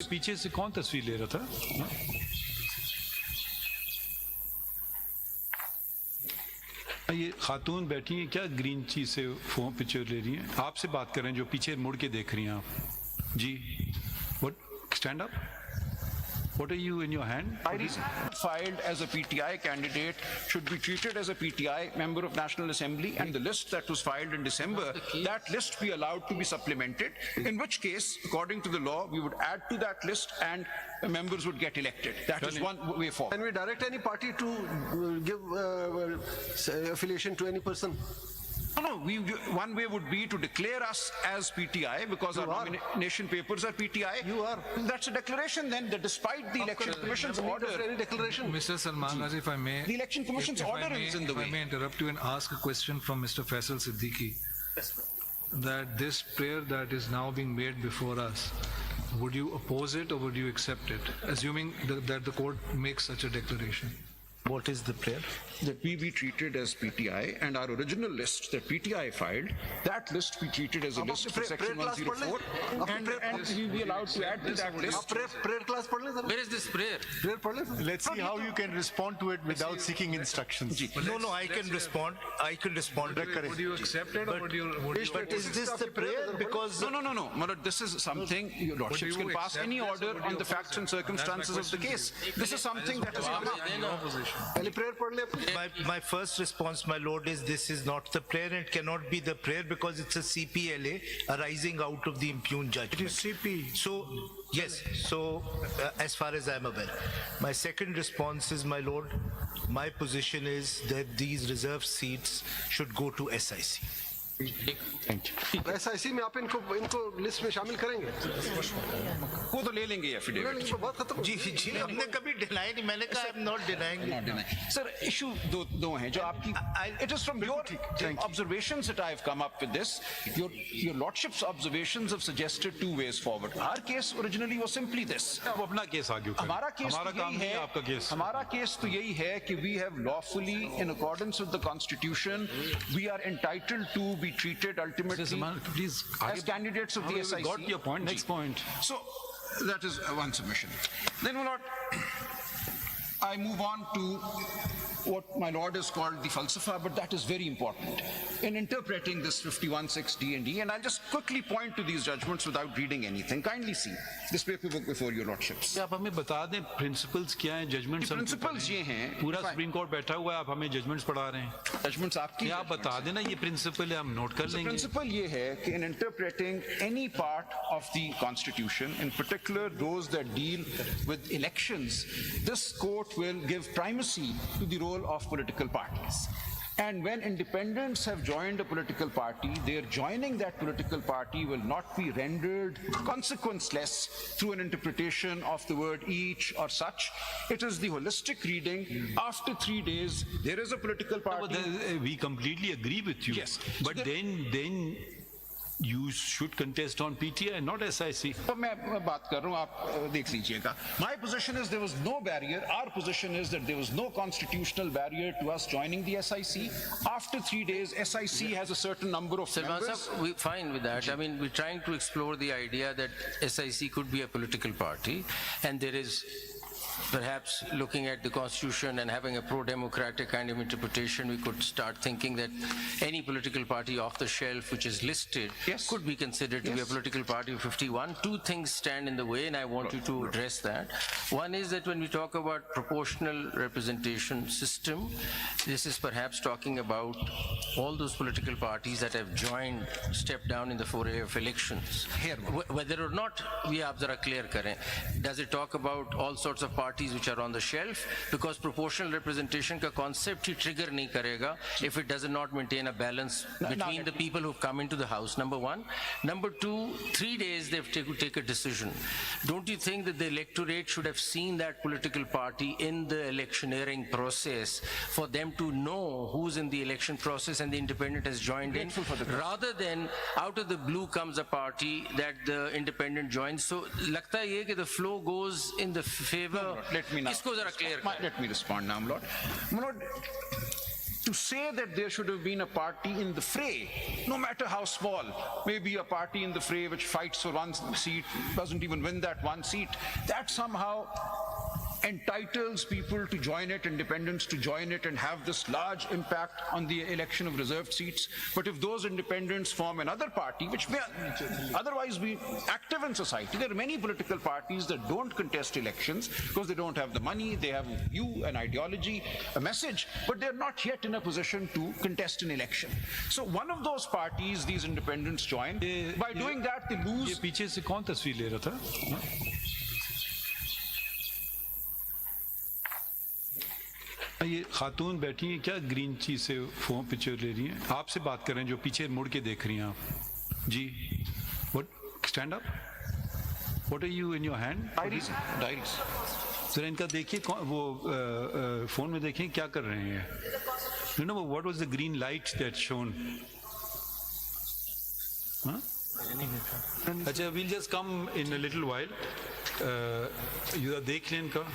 पीछे से कौन तस्वीर ले रहा था? ये खातून बैठी हैं क्या ग्रीन चीज से फोन पिक्चर ले रही हैं? आपसे बात कर रहे हैं जो पीछे मुड़ के देख रही हैं आप जी। What stand up? What are you in your hand? Filed as a PTI candidate should be treated as a PTI member of National Assembly, and the list that was filed in December, that list be allowed to be supplemented, in which case, according to the law, we would add to that list and members would get elected. That is one way forward. Can we direct any party to give affiliation to any person? No, one way would be to declare us as PTI because our nomination papers are PTI. You are. That's a declaration then that despite the Election Commission's order. Any declaration? Mr. Salman Ghazi, if I may. The Election Commission's order is in the way. If I may interrupt you and ask a question from Mr. Faisal Siddiqui. That this prayer that is now being made before us, would you oppose it or would you accept it, assuming that the court makes such a declaration? What is the prayer? That we be treated as PTI, and our original list that PTI filed, that list be treated as a list for section 104, and we be allowed to add to that list. Prayer class पढ़ ले sir. Where is this prayer? Prayer पढ़ ले sir. Let's see how you can respond to it without seeking instructions. No, I can respond. I can respond. Would you accept it or would you? But is this the prayer? Because No. Malad, this is something your lordships can pass any order on the facts and circumstances of the case. This is something that has come up. पहले prayer पढ़ ले अपनी. my first response, my lord, is this is not the prayer. It cannot be the prayer because it's a CPLA arising out of the impugned judgment. It is CP. So, yes. So, as far as I'm aware. My second response is, my lord, my position is that these reserved seats should go to SIC. SIC में आप इनको list में शामिल करेंगे? वो तो ले लेंगे एफिडेविट. बात खत्म. जी हमने कभी डिनाई नहीं. मैंने कहा I'm not denying. Sir, issue दो हैं जो आपकी. It is from your observations that I have come up with this. Your lordship's observations have suggested two ways forward. Our case originally was simply this. अब अपना case आगे उठाइए. हमारा case हमारा तो काम यही नहीं है है. आपका केस. हमारा केस तो यही है कि we have lawfully, in accordance with the Constitution, we are entitled to be treated ultimately Please, as candidates of the SIC. Got your point. Next point. So that is one submission. Then, my lord, I move on to what my lord has called the falsafa, but that is very important in interpreting this 51(6) D&D, and I'll just quickly point to these judgments without reading anything. Kindly see this paperwork before your lordships. क्या आप हमें बता दें principles क्या हैं? Judgements principles ये हैं. पूरा सुप्रीम कोर्ट बैठा हुआ है, आप हमें जजमेंट्स पढ़ा रहे हैं. जजमेंट्स आपकी. क्या आप बता देना ये प्रिंसिपल है, हम नोट कर लेंगे. प्रिंसिपल ये है कि in interpreting any part of the Constitution, in particular those that deal with elections, this court will give primacy to the role of political parties. And when independents have joined a political party, their joining that political party will not be rendered consequenceless through an interpretation of the word each or such. It is the holistic reading. After 3 days, there is a political party. We completely agree with you. Yes. But then you should contest on PTI, not SIC. तो मैं बात कर रहा हूँ, आप देख लीजिएगा. My position is there was no barrier. Our position is that there was no constitutional barrier to us joining the SIC. After 3 days, SIC has a certain number of Salman members. sir, we're fine with that. I mean, we're trying to explore the idea that SIC could be a political party, and there is perhaps looking at the Constitution and having a pro-democratic kind of interpretation, we could start thinking that any political party off the shelf which is listed could be considered to be a political party of 51. Two things stand in the way, and I want you to address that. One is that when we talk about proportional representation system, this is perhaps talking about all those political parties that have joined, stepped down in the foray of elections. Whether or not we have zara clear kare. Does it talk about all sorts of parties which are on the shelf, because proportional representation ka concept he trigger नहीं करेगा if it does not maintain a balance between the people who've come into the house, number one. Number two, 3 days they have to take a decision. Don't you think that the electorate should have seen that political party in the electioneering process for them to know who's in the election process and the independent has joined in, rather than out of the blue comes a party that the independent joins? So लगता है कि the flow goes in the favor. Let me now. इसको जरा clear Let me respond now, my lord. My lord, to say that there should have been a party in the fray, no matter how small, maybe a party in the fray which fights for one seat, doesn't even win that one seat, that somehow entitles people to join it, independents to join it and have this large impact on the election of reserved seats. But if those independents form another party, which may otherwise be active in society, there are many political parties that don't contest elections because they don't have the money, they have a view, an ideology, a message, but they're not yet in a position to contest an election. So one of those parties these independents join. By doing that, they ये lose. पीछे से कौन तस्वीर ले रहा था? हाँ? ये खातून बैठी हैं क्या ग्रीन चीज से फोन पिक्चर ले रही हैं? आपसे बात कर रहे हैं जो पीछे मुड़ के देख रही हैं आप जी. What stand up? What are you in your hand? Diaries. Sir इनका देखिए वो फोन में देखिए क्या कर रहे हैं. You know what was the green light that shone? अच्छा will just come in a little while. ये देख लें इनका.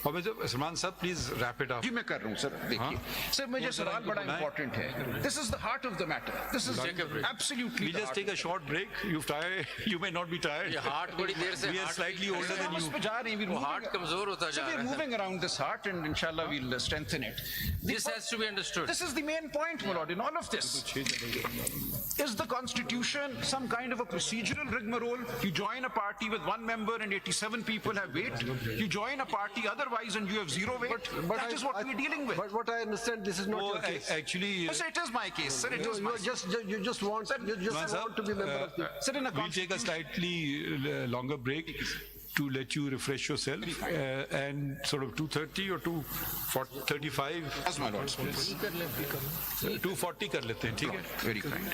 और सलमान साहब प्लीज रैप इट अप. जी मैं कर रहा हूँ सर. देखिए सर मुझे सवाल बड़ा इंपॉर्टेंट है. This is the heart of the matter. This is absolutely. We just take a short break. You may not be tired. ये हार्ट बड़ी देर से We are slightly older than you. जा रहे हैं. वो हार्ट कमजोर होता जा So we're रहा है. moving around this heart and inshallah we'll strengthen it. This has to be understood. This is the main point, my lord, in all of this. Is the constitution some kind of a procedural rigmarole? You join a party with one member and 87 people have weight. You join a party otherwise and you have zero weight. That is what we're dealing with. But what I understand, this is not your case. Actually, Yes, sir, it is my case, sir. It is my You just want to be member of the. Sir, in a we'll take a slightly longer break to let you refresh yourself and sort of 2:30 or 2:35. As my lord. 2:40 कर लेते हैं ठीक है. Very kind.